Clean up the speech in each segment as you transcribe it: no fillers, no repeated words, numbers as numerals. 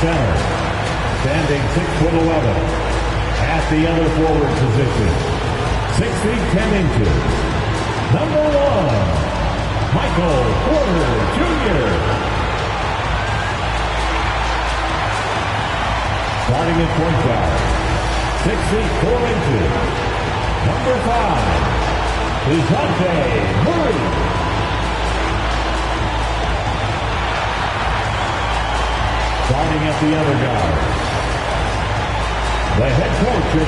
center, standing 6'11", at the other forward position, 6 feet 10 inches, number 1, Michael Porter Jr. Starting at point guard, 6 feet 4 inches, number 5, DeJounte Murray. Starting at the other guard, the head coach.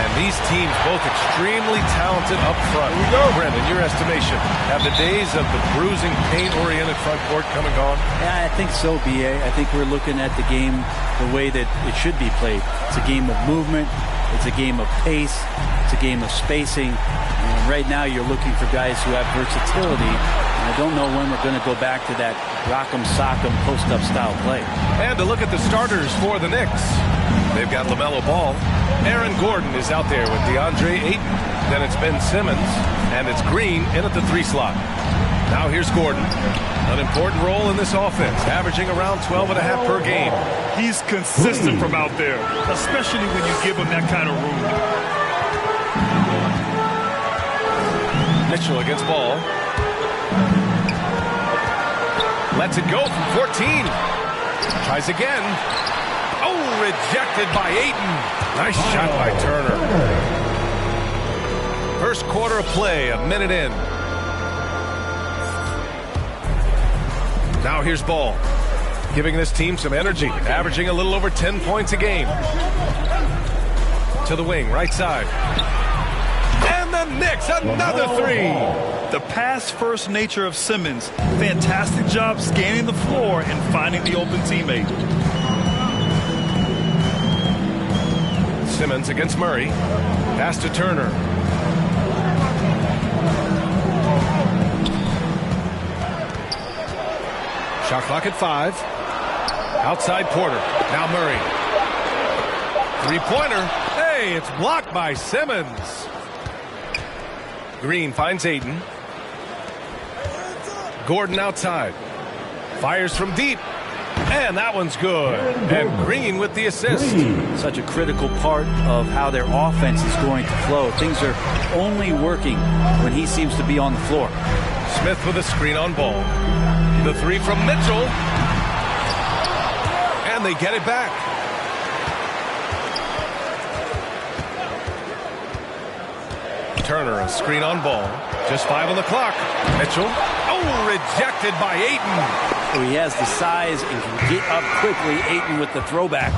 And these teams both extremely talented up front. Here we go. Brent, in your estimation, have the days of the bruising, paint-oriented front court come and gone? Yeah, I think so, B.A. I think we're looking at the game the way that it should be played. It's a game of movement. It's a game of pace. It's a game of spacing. And right now you're looking for guys who have versatility. And I don't know when we're going to go back to that rock'em sock'em post-up style play. And to look at the starters for the Knicks. They've got LaMelo Ball. Aaron Gordon is out there with DeAndre Ayton. Then it's Ben Simmons. And it's Green in at the 3 slot. Now here's Gordon. An important role in this offense, averaging around 12.5 per game. He's consistent from out there, especially when you give him that kind of room. Mitchell against Ball. Lets it go from 14. Tries again. Oh, rejected by Ayton. Nice shot by Turner. First quarter of play, a minute in. Now here's Ball, giving this team some energy, averaging a little over 10 points a game. To the wing, right side. And the Knicks, another 3. The pass-first nature of Simmons. Fantastic job scanning the floor and finding the open teammate. Simmons against Murray. Pass to Turner. Shot clock at 5. Outside Porter. Now Murray. Three-pointer. Hey, it's blocked by Simmons. Green finds Ayton. Gordon outside. Fires from deep. And that one's good. And Green with the assist. Such a critical part of how their offense is going to flow. Things are only working when he seems to be on the floor. Smith with a screen on Ball. The 3 from Mitchell. And they get it back. Turner, a screen on Ball. Just 5 on the clock. Mitchell. Oh, rejected by Ayton. So he has the size and can get up quickly. Ayton with the throwback.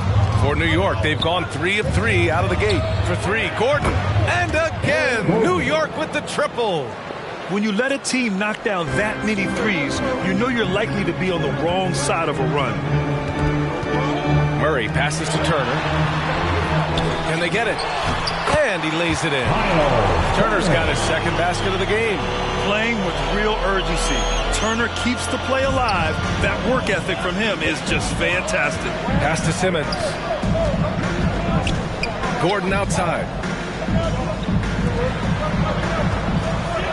For New York, they've gone 3 of 3 out of the gate. For 3, Gordon. And again, New York with the triple. When you let a team knock down that many threes, you know you're likely to be on the wrong side of a run. Murray passes to Turner. And they get it. And he lays it in. Turner's got his second basket of the game. Playing with real urgency. Turner keeps the play alive. That work ethic from him is just fantastic. Pass to Simmons. Gordon outside.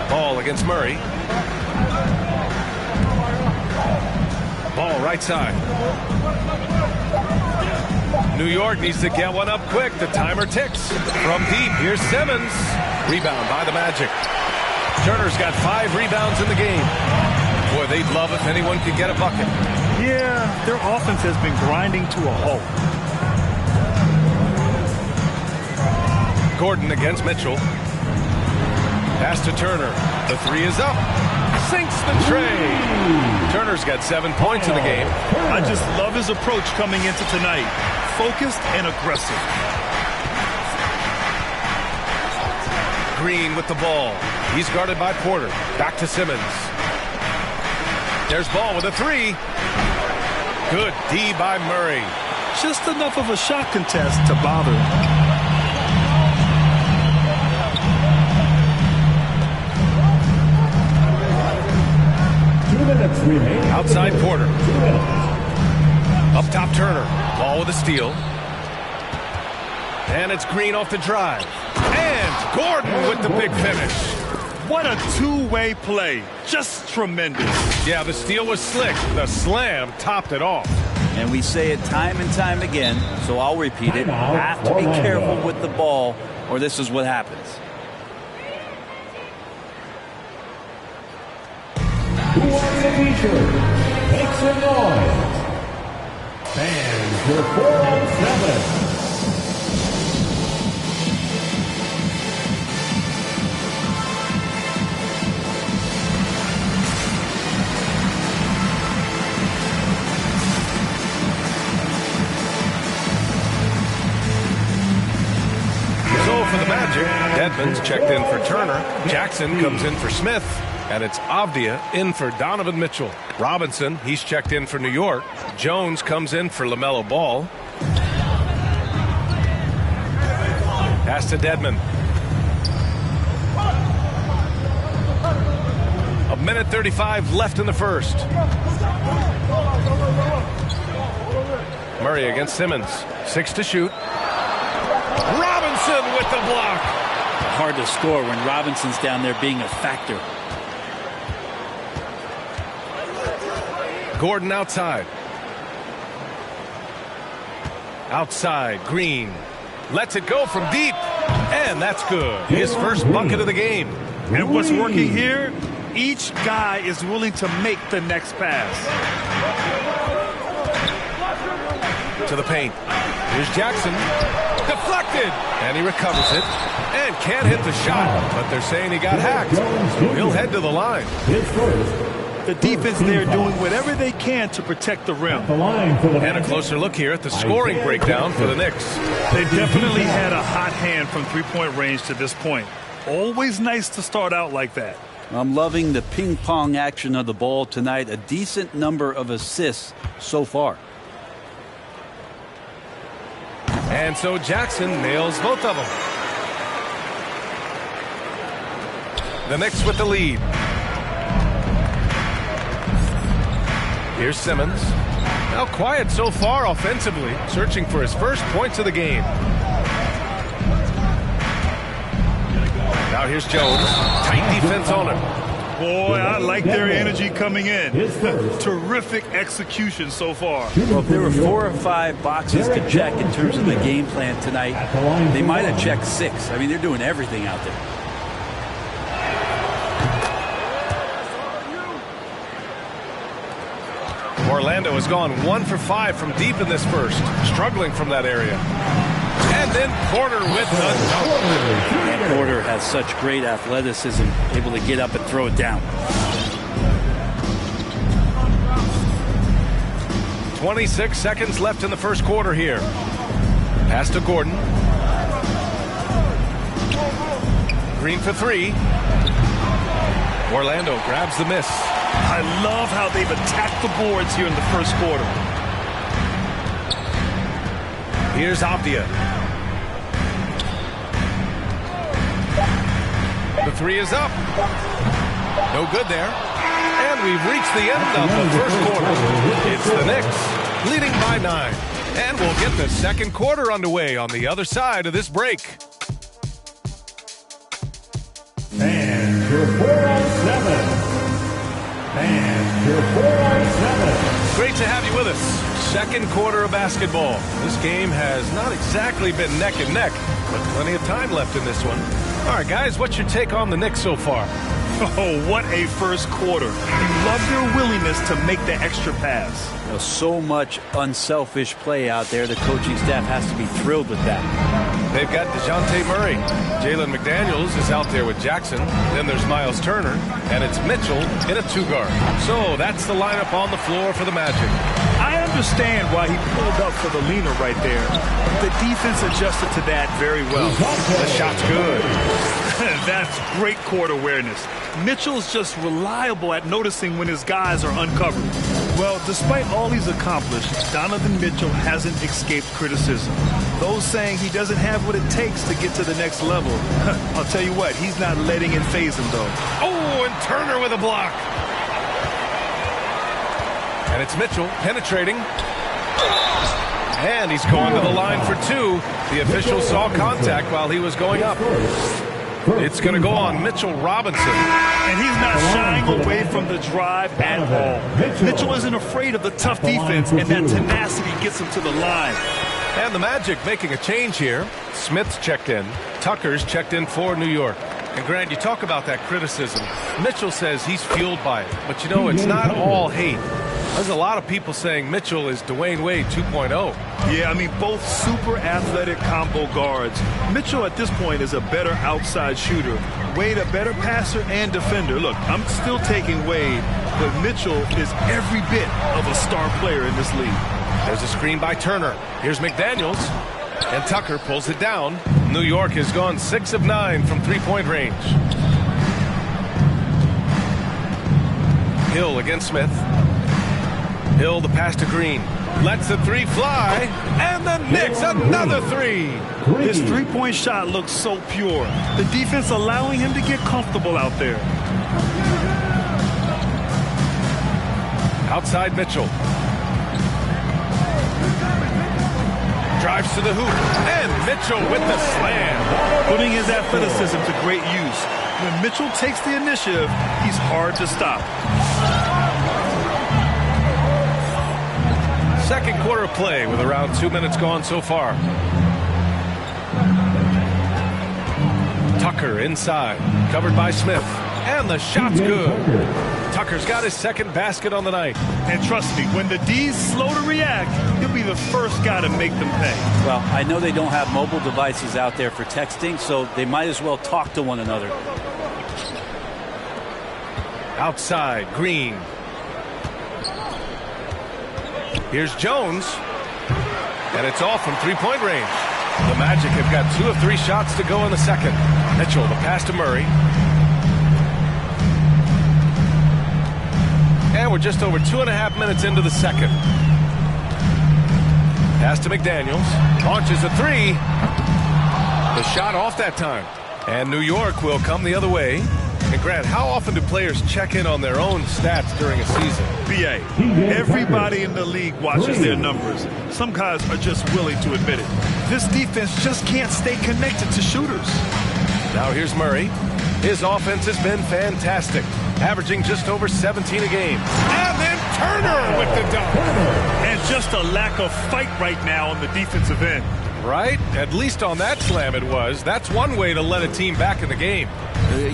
Ball against Murray. Ball right side. New York needs to get one up quick. The timer ticks. From deep, here's Simmons. Rebound by the Magic. Turner's got 5 rebounds in the game. Boy, they'd love if anyone could get a bucket. Yeah, their offense has been grinding to a halt. Gordon against Mitchell. Pass to Turner. The 3 is up. Sinks the tray. Turner's got 7 points in the game. I just love his approach coming into tonight. Focused and aggressive. Green with the ball. He's guarded by Porter. Back to Simmons. There's Ball with a 3. Good D by Murray. Just enough of a shot contest to bother him. Outside Porter. Up top Turner. Ball with a steal. And it's Green off the drive. And Gordon with the big finish. What a two-way play. Just tremendous. Yeah, the steal was slick. The slam topped it off. And we say it time and time again, so I'll repeat it. Have to be careful with the ball, or this is what happens. Who wants a t-shirt? Make some noise. Fans, your 4-on-7. For the Magic, Badnewz checked in for Turner. Jackson comes in for Smith. And it's Avdia in for Donovan Mitchell. Robinson, he's checked in for New York. Jones comes in for LaMelo Ball. Pass to Dedmon. 1:35 left in the first. Murray against Simmons. 6 to shoot. Robinson with the block. Hard to score when Robinson's down there being a factor. Gordon outside. Outside, Green. Lets it go from deep. And that's good. His first bucket of the game. And what's working here, each guy is willing to make the next pass. To the paint. Here's Jackson. Deflected. And he recovers it. And can't hit the shot. But they're saying he got hacked. So he'll head to the line. The defense there doing whatever they can to protect the rim. And a closer look here at the scoring breakdown for the Knicks. They definitely had a hot hand from three-point range to this point. Always nice to start out like that. I'm loving the ping-pong action of the ball tonight. A decent number of assists so far. And so Jackson nails both of them. The Knicks with the lead. Here's Simmons. Now quiet so far offensively, searching for his first points of the game. Now here's Jones. Tight defense on him. Boy, I like their energy coming in. Terrific execution so far. Well, if there were 4 or 5 boxes to check in terms of the game plan tonight, they might have checked 6. I mean, they're doing everything out there. Orlando has gone 1 for 5 from deep in this first, struggling from that area. And then Porter with the dunk. And Porter has such great athleticism, able to get up and throw it down. 26 seconds left in the first quarter here. Pass to Gordon. Green for 3. Orlando grabs the miss. I love how they've attacked the boards here in the first quarter. Here's Avdia. The 3 is up. No good there. And we've reached the end of the first quarter. It's the Knicks leading by 9. And we'll get the second quarter underway on the other side of this break. And your 4-on-7. And your 4-on-7. Great to have you with us. Second quarter of basketball. This game has not exactly been neck and neck, but plenty of time left in this one. All right, guys, what's your take on the Knicks so far? Oh, what a first quarter. You love their willingness to make the extra pass. You know, so much unselfish play out there. The coaching staff has to be thrilled with that. They've got DeJounte Murray. Jalen McDaniels is out there with Jackson. Then there's Miles Turner, and it's Mitchell in a 2-guard. So that's the lineup on the floor for the Magic. I understand why he pulled up for the leaner right there. The defense adjusted to that very well. The shot's good. That's great court awareness. Mitchell's just reliable at noticing when his guys are uncovered. Well, despite all he's accomplished, Donovan Mitchell hasn't escaped criticism. Those saying he doesn't have what it takes to get to the next level. I'll tell you what, he's not letting it faze him, though. Oh, and Turner with a block. And it's Mitchell penetrating. And he's going to the line for 2. The official saw contact while he was going up. It's going to go on Mitchell Robinson. And he's not shying away from the drive at all. Mitchell isn't afraid of the tough defense, and that tenacity gets him to the line. And the Magic making a change here. Smith's checked in. Tucker's checked in for New York. And Grant, you talk about that criticism. Mitchell says he's fueled by it. But you know, it's not all hate. There's a lot of people saying Mitchell is Dwayne Wade 2.0. Yeah, I mean, both super athletic combo guards. Mitchell at this point is a better outside shooter. Wade a better passer and defender. Look, I'm still taking Wade, but Mitchell is every bit of a star player in this league. There's a screen by Turner. Here's McDaniels. And Tucker pulls it down. New York has gone 6 of 9 from three-point range. Hill against Smith. Hill the pass to Green. Lets the three fly. And the Knicks another three. His three-point shot looks so pure. The defense allowing him to get comfortable out there. Outside Mitchell. Drives to the hoop, and Mitchell with the slam. Putting his athleticism to great use. When Mitchell takes the initiative, he's hard to stop. Second quarter of play with around 2 minutes gone so far. Tucker inside, covered by Smith, and the shot's good. Tucker's got his second basket on the night. And trust me, when the D's slow to react, he'll be the first guy to make them pay. Well, I know they don't have mobile devices out there for texting, so they might as well talk to one another. Outside, Green. Here's Jones. And it's off from three-point range. The Magic have got 2 of 3 shots to go in the second. Mitchell, the pass to Murray. And we're just over 2.5 minutes into the second. Pass to McDaniels. Launches a three. The shot off that time. And New York will come the other way. And Grant, how often do players check in on their own stats during a season? BA, everybody in the league watches their numbers. Some guys are just willing to admit it. This defense just can't stay connected to shooters. Now here's Murray. His offense has been fantastic, averaging just over 17 a game. And then Turner with the dunk. And just a lack of fight right now on the defensive end. Right? At least on that slam it was. That's one way to let a team back in the game.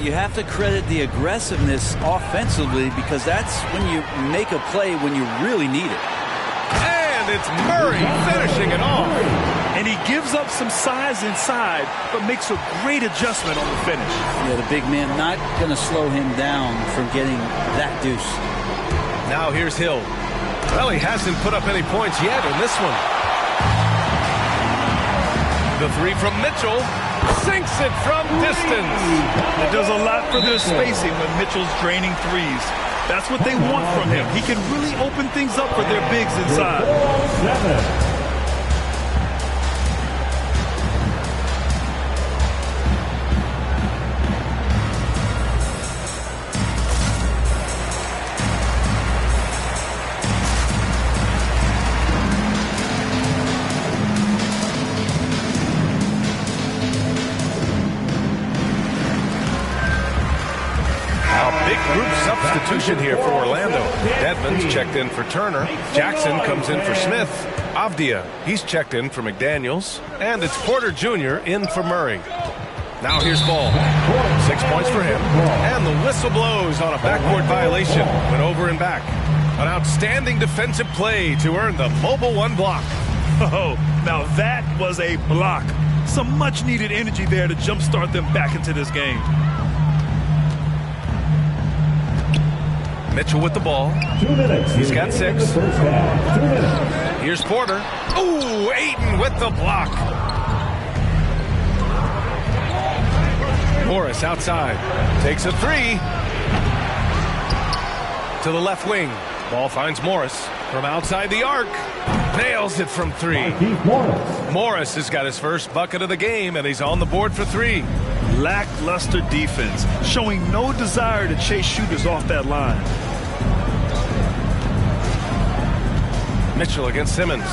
You have to credit the aggressiveness offensively, because that's when you make a play when you really need it. And it's Murray finishing it off. And he gives up some size inside, but makes a great adjustment on the finish. Yeah, the big man not going to slow him down from getting that deuce. Now here's Hill. Well, he hasn't put up any points yet in this one. The three from Mitchell sinks it from distance. It does a lot for their spacing when Mitchell's draining threes. That's what they want from him. He can really open things up for their bigs inside. Substitution here for Orlando. Edmonds checked in for Turner. Jackson comes in for Smith. Avdia, he's checked in for McDaniels. And it's Porter Jr. in for Murray. Now here's Ball. 6 points for him. And the whistle blows on a backboard violation. Went over and back. An outstanding defensive play to earn the mobile one block. Oh, now that was a block. Some much-needed energy there to jumpstart them back into this game. Mitchell with the ball. 2 minutes. He's got 6. 2 minutes. Here's Porter. Ooh, Ayton with the block. Morris outside. Takes a three. To the left wing. Ball finds Morris from outside the arc. Nails it from 3. Morris has got his first bucket of the game, and he's on the board for 3. Lackluster defense, showing no desire to chase shooters off that line. Mitchell against Simmons.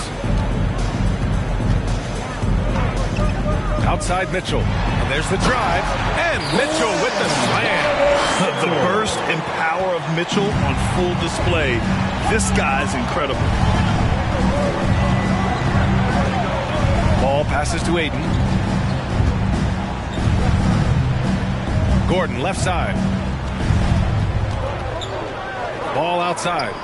Outside Mitchell. And there's the drive. And Mitchell with the slam. The burst and power of have Mitchell on full display. This guy's incredible. Ball passes to Ayton. Gordon, left side. Ball outside.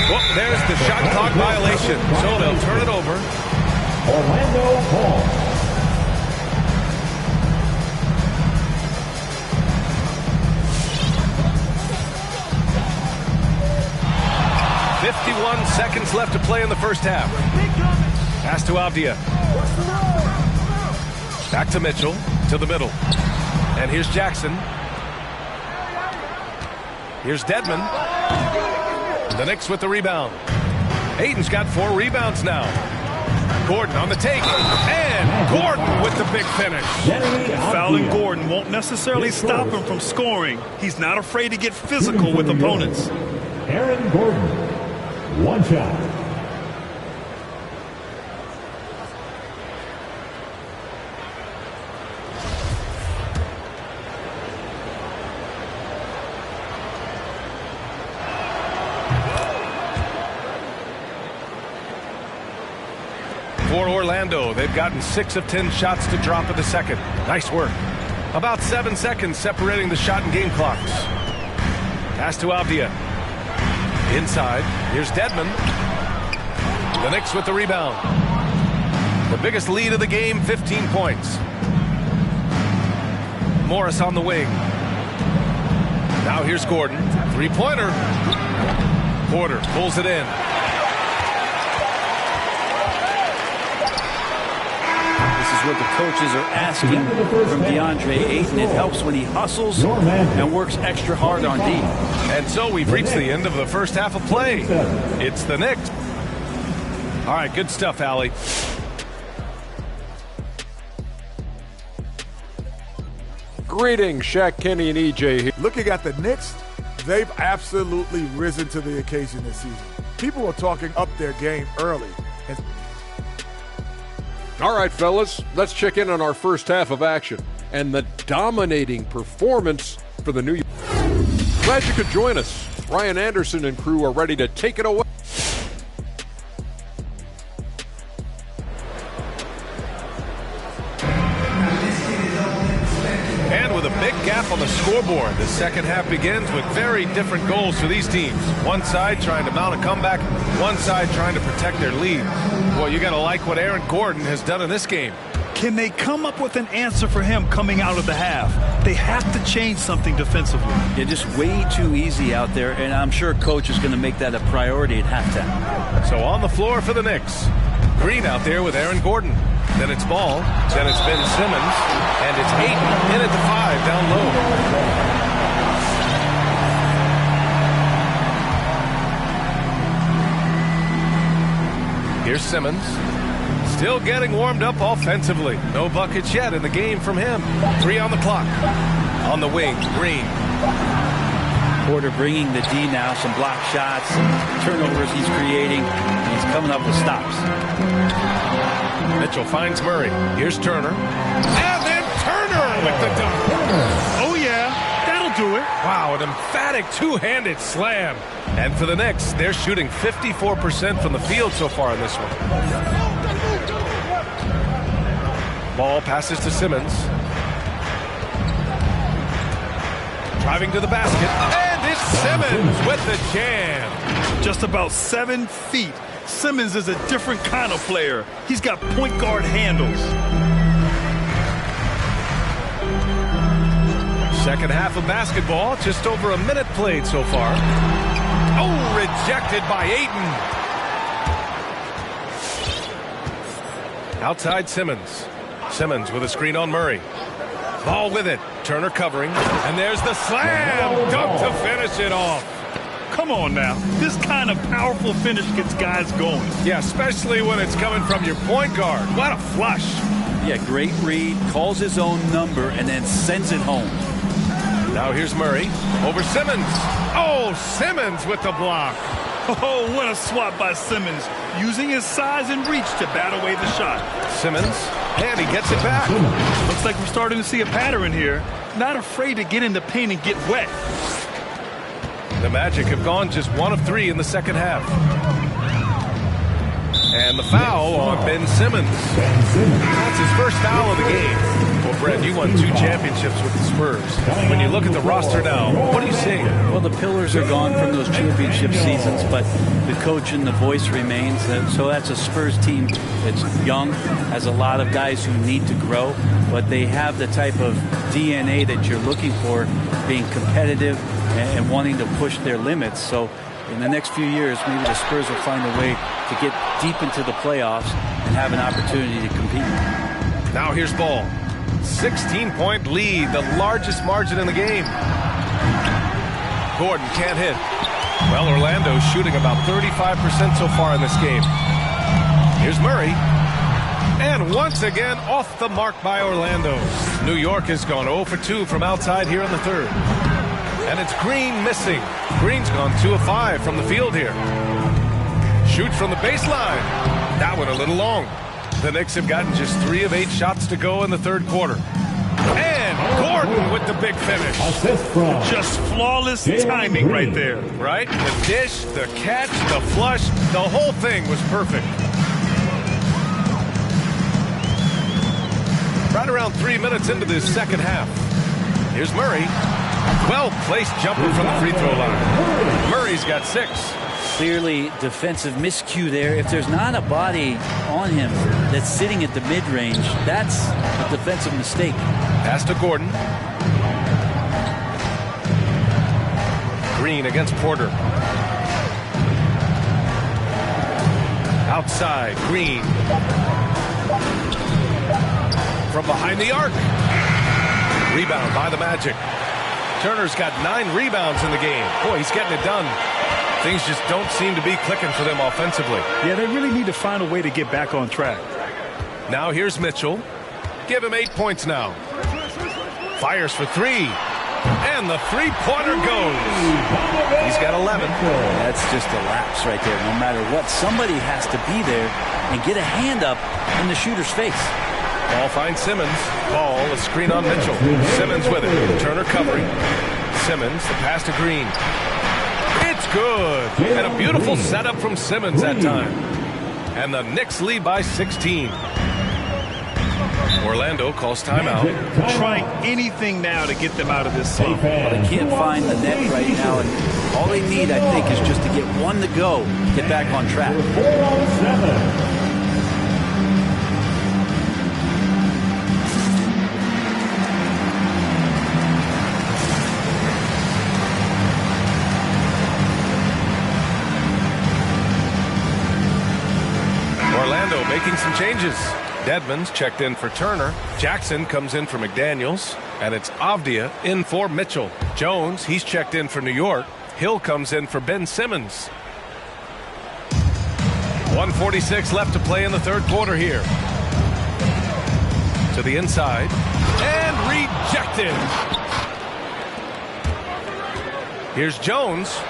Well, there's the shot clock violation, so they'll turn it over. Orlando Ball. .51 seconds left to play in the first half. Pass to Avdia. Back to Mitchell, to the middle. And here's Jackson. Here's Dedmon. The Knicks with the rebound. Ayton's got 4 rebounds now. Gordon on the take. And Gordon with the big finish. Fouling Gordon won't necessarily stop him from scoring. He's not afraid to get physical with opponents. Aaron Gordon. One shot. For Orlando, they've gotten 6 of 10 shots to drop in the second. Nice work. About 7 seconds separating the shot and game clocks. Pass to Avdia. Inside, here's Dedmon. The Knicks with the rebound. The biggest lead of the game, 15 points. Morris on the wing. Now here's Gordon. 3-pointer. Porter pulls it in. What the coaches are asking from DeAndre Ayton. It helps when he hustles and works extra hard on D. And so we've reached the end of the first half of play. It's the Knicks. All right, good stuff, Allie. Greetings, Shaq, Kenny, and EJ here. Looking at the Knicks, they've absolutely risen to the occasion this season. People are talking up their game early. All right, fellas, let's check in on our first half of action and the dominating performance for the New York. Glad you could join us. Ryan Anderson and crew are ready to take it away. And with a big gap on the scoreboard, the second half begins with very different goals for these teams. One side trying to mount a comeback, one side trying to protect their lead. Boy, you got to like what Aaron Gordon has done in this game. Can they come up with an answer for him coming out of the half? They have to change something defensively. Yeah, just way too easy out there, and I'm sure coach is going to make that a priority at halftime. So on the floor for the Knicks. Green out there with Aaron Gordon. Then it's Ball. Then it's Ben Simmons. And it's Ayton in at the 5 down low. Here's Simmons. Still getting warmed up offensively. No buckets yet in the game from him. 3 on the clock. On the wing, Green. Porter bringing the D now. Some block shots, some turnovers he's creating. He's coming up with stops. Mitchell finds Murray. Here's Turner. And then Turner with the dunk. Oh, yeah. That'll do it. Wow, an emphatic two-handed slam. And for the Knicks, they're shooting 54% from the field so far in this one. Ball passes to Simmons. Driving to the basket. And it's Simmons with the jam. Just about 7 feet. Simmons is a different kind of player. He's got point guard handles. Second half of basketball, just over a minute played so far. Oh, rejected by Ayton. Outside Simmons. Simmons with a screen on Murray. Ball with it. Turner covering. And there's the slam. Dunk to finish it off. Come on now. This kind of powerful finish gets guys going. Yeah, especially when it's coming from your point guard. What a flush. Yeah, great read. Calls his own number and then sends it home. Now here's Murray over Simmons. Oh, Simmons with the block. Oh, what a swat by Simmons, using his size and reach to bat away the shot. Simmons, and he gets it back. Looks like we're starting to see a pattern here. Not afraid to get in the paint and get wet. The Magic have gone just 1 of 3 in the second half. And the foul on Ben Simmons. That's his first foul of the game. Well, Brett, you won 2 championships with the Spurs. When you look at the roster now, what are you seeing? Well, the pillars are gone from those championship seasons, but the coach and the voice remains. So that's a Spurs team that's young, has a lot of guys who need to grow, but they have the type of DNA that you're looking for, being competitive and wanting to push their limits. So in the next few years, maybe the Spurs will find a way to get deep into the playoffs and have an opportunity to compete. Now here's Ball. 16-point lead, the largest margin in the game. Gordon can't hit. Well, Orlando's shooting about 35% so far in this game. Here's Murray. And once again, off the mark by Orlando. New York has gone 0 for 2 from outside here in the third. And it's Green missing. Green's gone 2 of 5 from the field here. Shoots from the baseline. That one a little long. The Knicks have gotten just 3 of 8 shots to go in the third quarter. And Gordon with the big finish. Just flawless timing right there. Right? The dish, the catch, the flush, the whole thing was perfect. Right around 3 minutes into this second half. Here's Murray. Well-placed jumper from the free throw line. Murray's got 6. Clearly defensive miscue there. If there's not a body on him that's sitting at the mid-range, that's a defensive mistake. Pass to Gordon. Green against Porter. Outside, Green. From behind the arc. Rebound by the Magic. Turner's got 9 rebounds in the game. Boy, he's getting it done. Things just don't seem to be clicking for them offensively. Yeah, they really need to find a way to get back on track. Now here's Mitchell. Give him 8 points now. Fires for 3. And the three-pointer goes. He's got 11. That's just a lapse right there. No matter what, somebody has to be there and get a hand up in the shooter's face. Ball finds Simmons. Ball, a screen on Mitchell. Simmons with it. Turner covering. Simmons, the pass to Green. It's good. And a beautiful setup from Simmons that time. And the Knicks lead by 16. Orlando calls timeout. Trying anything now to get them out of this slump. Well, they can't find the net right now, and all they need, I think, is just to get one to go, get back on track. Orlando making some changes. Dedmon's checked in for Turner. Jackson comes in for McDaniels. And it's Avdia in for Mitchell. Jones, he's checked in for New York. Hill comes in for Ben Simmons. 1:46 left to play in the third quarter here. To the inside. And rejected. Here's Jones.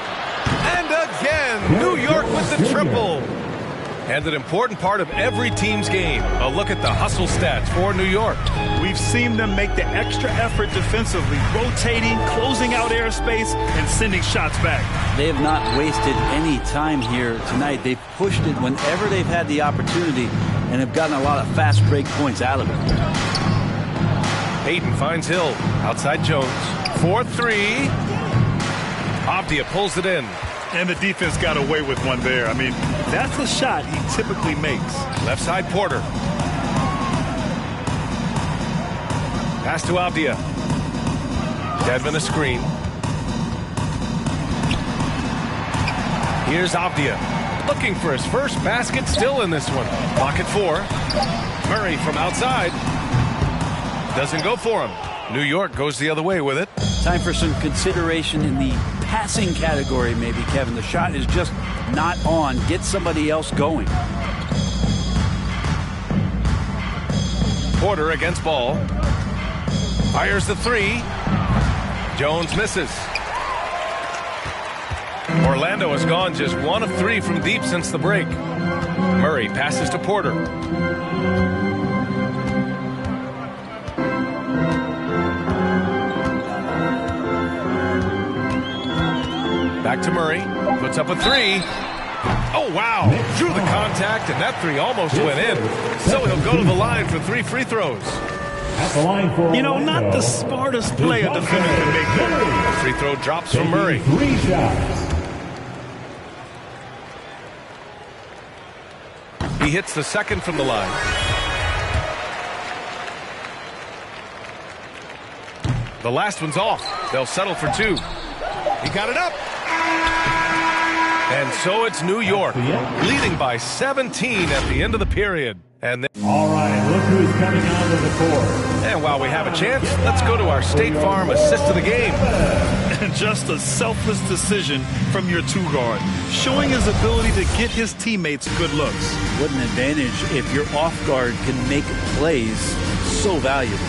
And again, New York with the triple. And an important part of every team's game. A look at the hustle stats for New York. We've seen them make the extra effort defensively, rotating, closing out airspace, and sending shots back. They have not wasted any time here tonight. They've pushed it whenever they've had the opportunity and have gotten a lot of fast break points out of it. Hayden finds Hill. Outside Jones. 4-3. Avdia pulls it in. And the defense got away with one there. I mean, that's a shot he typically makes. Left side Porter. Pass to Avdia. Dedmon a screen. Here's Avdia. Looking for his first basket still in this one. Pocket 4. Murray from outside. Doesn't go for him. New York goes the other way with it. Time for some consideration in the passing category, maybe, Kevin. The shot is just not on. Get somebody else going. Porter against Ball. Fires the 3. Jones misses. Orlando has gone just 1 of 3 from deep since the break. Murray passes to Porter. Back to Murray. Puts up a 3. Oh, wow. Drew the contact, and that 3 almost went in. So he'll go to the line for 3 free throws. At the line for You know, not the smartest play a defender can make there. The free throw drops from Murray. 3 shots. He hits the second from the line. The last one's off. They'll settle for 2. He got it up. And so it's New York, leading by 17 at the end of the period. And All right, look who's coming onto the court. And while we have a chance, let's go to our State Farm assist of the game. Just a selfless decision from your 2-guard, showing his ability to get his teammates good looks. What an advantage if your off guard can make plays so valuable.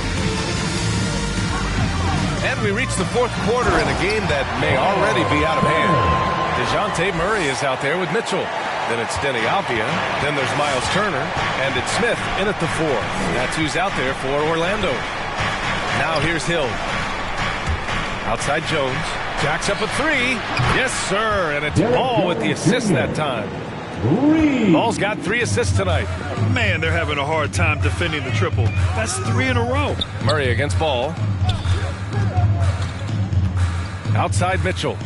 And we reach the 4th quarter in a game that may already be out of hand. DeJounte Murray is out there with Mitchell. Then it's Denny Avdia. Then there's Miles Turner. And it's Smith in at the 4. That's who's out there for Orlando. Now here's Hill. Outside Jones. Jacks up a 3. Yes, sir. And it's Ball with the assist that time. Ball's got 3 assists tonight. Man, they're having a hard time defending the triple. That's 3 in a row. Murray against Ball. Outside Mitchell.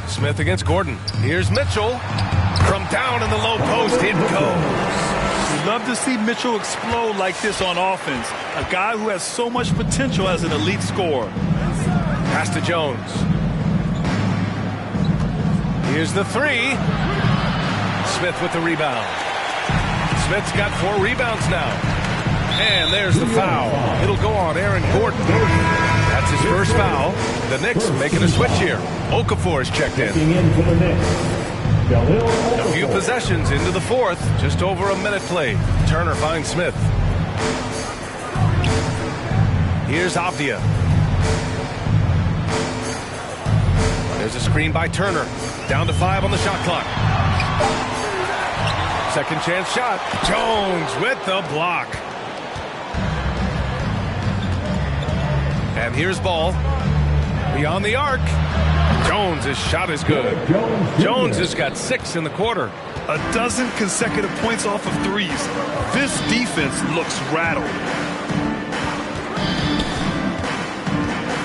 Smith against Gordon. Here's Mitchell. From down in the low post, it goes. We'd love to see Mitchell explode like this on offense. A guy who has so much potential as an elite scorer. Pass to Jones. Here's the 3. Smith with the rebound. Smith's got 4 rebounds now. And there's the foul. It'll go on Aaron Gordon. That's his first foul. The Knicks making a switch here. Okafor's checked in. A few possessions into the 4th. Just over a minute played. Turner finds Smith. Here's Avdia. There's a screen by Turner. Down to 5 on the shot clock. Second chance shot. Jones with the block. And here's Ball. Beyond the arc. Jones' shot is good. Jones has got 6 in the quarter. A dozen consecutive points off of 3s. This defense looks rattled.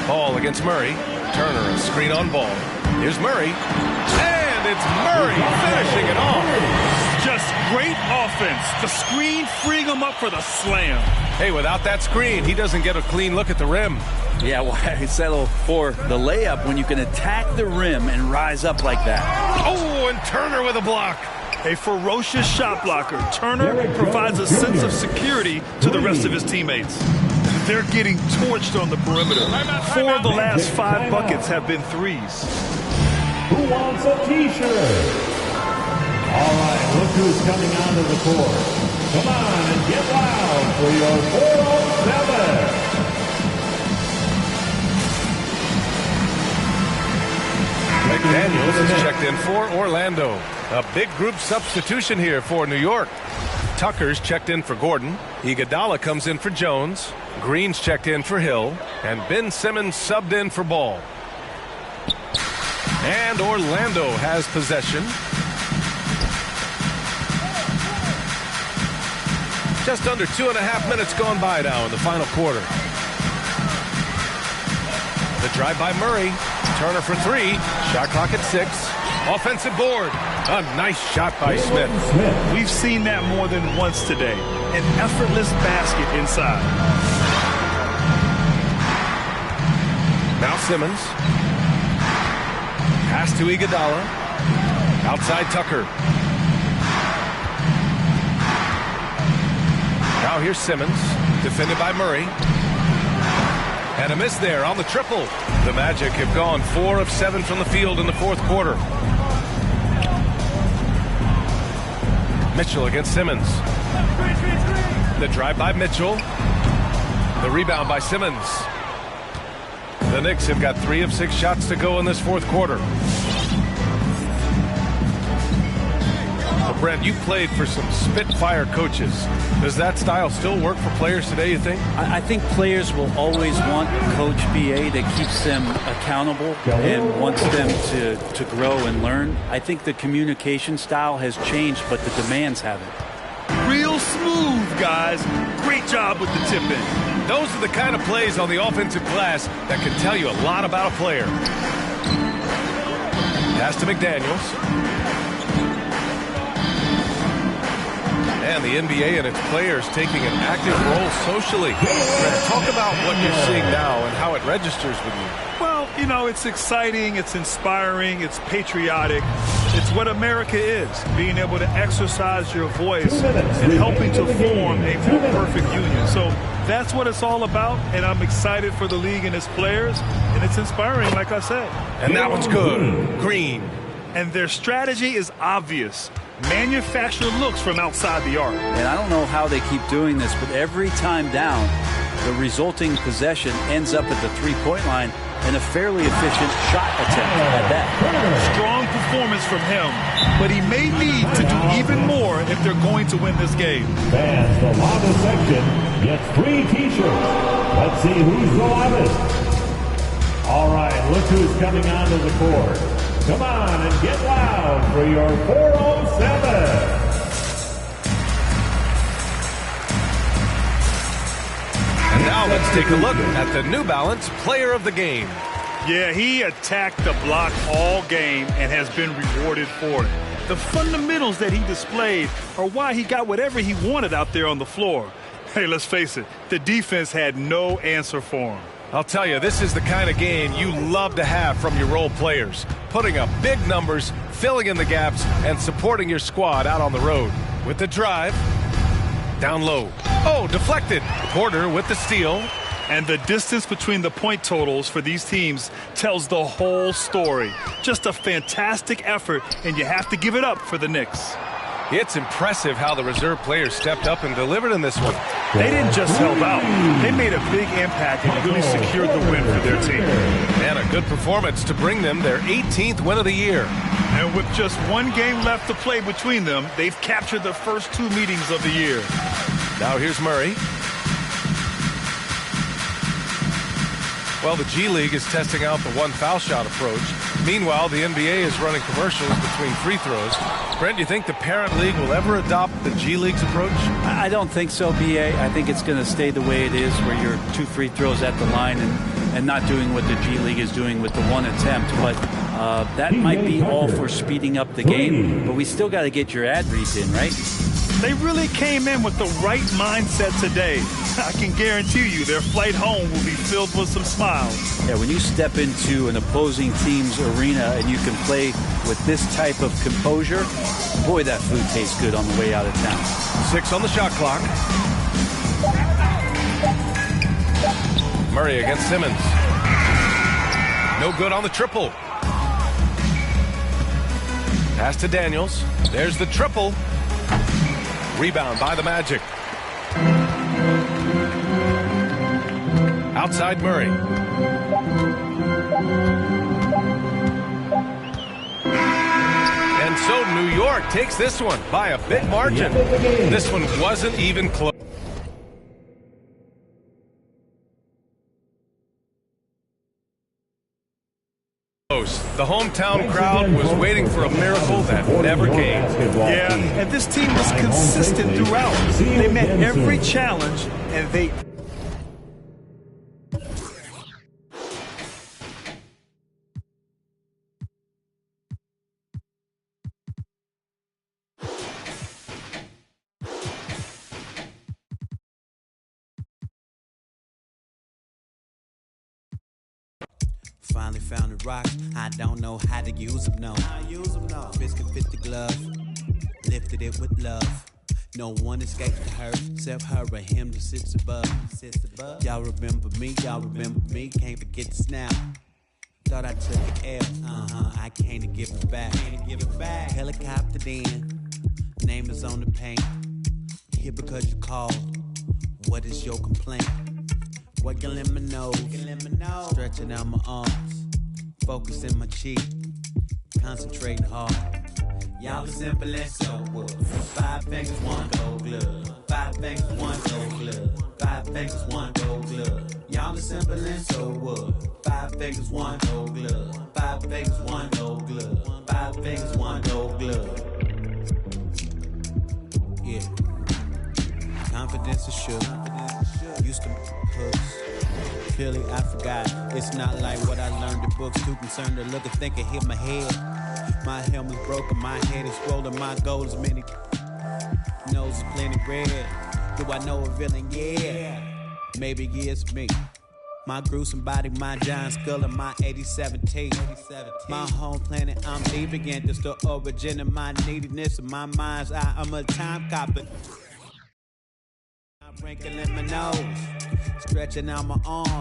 Ball against Murray. Turner, a screen on Ball. Here's Murray. And it's Murray finishing it off. Just great offense. The screen freeing him up for the slam. Hey, without that screen, he doesn't get a clean look at the rim. Yeah, why settle for the layup when you can attack the rim and rise up like that? Oh, and Turner with a block. A ferocious shot blocker. Turner provides a sense of security to the rest of his teammates. They're getting torched on the perimeter. 4 of the last 5 buckets have been 3s. Who wants a T-shirt? All right, look who's coming onto the court. Come on and get loud for your 407. McDaniels is checked in for Orlando. A big group substitution here for New York. Tucker's checked in for Gordon. Iguodala comes in for Jones. Green's checked in for Hill. And Ben Simmons subbed in for Ball. And Orlando has possession. Just under 2.5 minutes gone by now in the final quarter. The drive by Murray. Turner for 3. Shot clock at 6. Offensive board. A nice shot by Smith. We've seen that more than once today. An effortless basket inside. Now Simmons. Pass to Iguodala. Outside Tucker. Now here's Simmons. Defended by Murray. And a miss there on the triple. The Magic have gone 4 of 7 from the field in the 4th quarter. Mitchell against Simmons. The drive by Mitchell. The rebound by Simmons. The The Knicks have got 3 of 6 shots to go in this fourth quarter. Well, Brent, you played for some Spitfire coaches. Does that style still work for players today, you think? I think players will always want Coach BA that keeps them accountable and wants them to grow and learn. I think the communication style has changed, but the demands haven't. Real smooth, guys. Great job with the tip-in. Those are the kind of plays on the offensive glass that can tell you a lot about a player. Pass to McDaniels. And the NBA and its players taking an active role socially. Talk about what you're seeing now and how it registers with you. Well, you know, it's exciting, it's inspiring, it's patriotic. It's what America is, being able to exercise your voice and helping to form a more perfect union. So that's what it's all about, and I'm excited for the league and its players, and it's inspiring, like I said. And that one's good. Green. And their strategy is obvious. Manufacture looks from outside the arc. And I don't know how they keep doing this, but every time down, the resulting possession ends up at the three-point line and a fairly efficient shot attempt at that. Strong performance from him, but he may need to do even more if they're going to win this game. Fans, the loudest section gets 3 T-shirts. Let's see who's the loudest. All right, look who's coming onto the court. Come on and get loud for your 407. And now let's take a look at the New Balance Player of the Game. Yeah, he attacked the block all game and has been rewarded for it. The fundamentals that he displayed are why he got whatever he wanted out there on the floor. Hey, let's face it, the defense had no answer for him. I'll tell you, this is the kind of game you love to have from your role players. Putting up big numbers, filling in the gaps, and supporting your squad out on the road. With the drive, down low. Oh, deflected. Porter with the steal. And the distance between the point totals for these teams tells the whole story. Just a fantastic effort, and you have to give it up for the Knicks. It's impressive how the reserve players stepped up and delivered in this one. They didn't just help out. They made a big impact and really secured the win for their team. And a good performance to bring them their 18th win of the year. And with just one game left to play between them, they've captured the first 2 meetings of the year. Now here's Murray. Well, the G League is testing out the 1 foul shot approach. Meanwhile, the NBA is running commercials between free throws. Brent, do you think the parent league will ever adopt the G League's approach? I don't think so, BA. I think it's going to stay the way it is, where you're 2 free throws at the line and not doing what the G League is doing with the 1 attempt. But that might be all for speeding up the game. But we still got to get your ad reads in, right? They really came in with the right mindset today. I can guarantee you their flight home will be filled with some smiles. Yeah, when you step into an opposing team's arena and you can play with this type of composure, boy, that food tastes good on the way out of town. 6 on the shot clock. Murray against Simmons. No good on the triple. Pass to Daniels. There's the triple. Rebound by the Magic. Outside Murray. And so New York takes this one by a big margin. This one wasn't even close. The hometown crowd was waiting for a miracle that never came. Yeah, and this team was consistent throughout. They met every challenge, and they... Finally found the rocks. I don't know how to use them, no. Biscuit fit the glove, lifted it with love. No one escapes the hurt, except her or him that sits above. Y'all remember me, can't forget the snap. Thought I took an L, I can't give it back. Helicopter in, name is on the paint. Here because you called, what is your complaint? Working in my nose, stretching out my arms, focusing my cheek, concentrating hard. Y'all are simple and so what? 5 fingers, 1 gold glove. 5 fingers, 1 gold glove. 5 fingers, 1 gold glove. Y'all are simple and so what? 5 fingers, 1 gold glove. 5 fingers, 1 gold glove. 5 fingers, 1 gold glove. Yeah. Confidence is sure. Used to hooks. Clearly I forgot. It's not like what I learned in books. Too concerned to look and think and hit my head. My helmet's broken, my head is swollen, my goal is many. Nose is plenty red. Do I know a villain? Yeah. Maybe it's me. My gruesome body, my giant skull, and my 87 teeth. My home planet, I'm leaving again. Just the origin of my neediness and my mind's eye. I'm a time copper. I'm wrinkling my nose, stretching out my arm.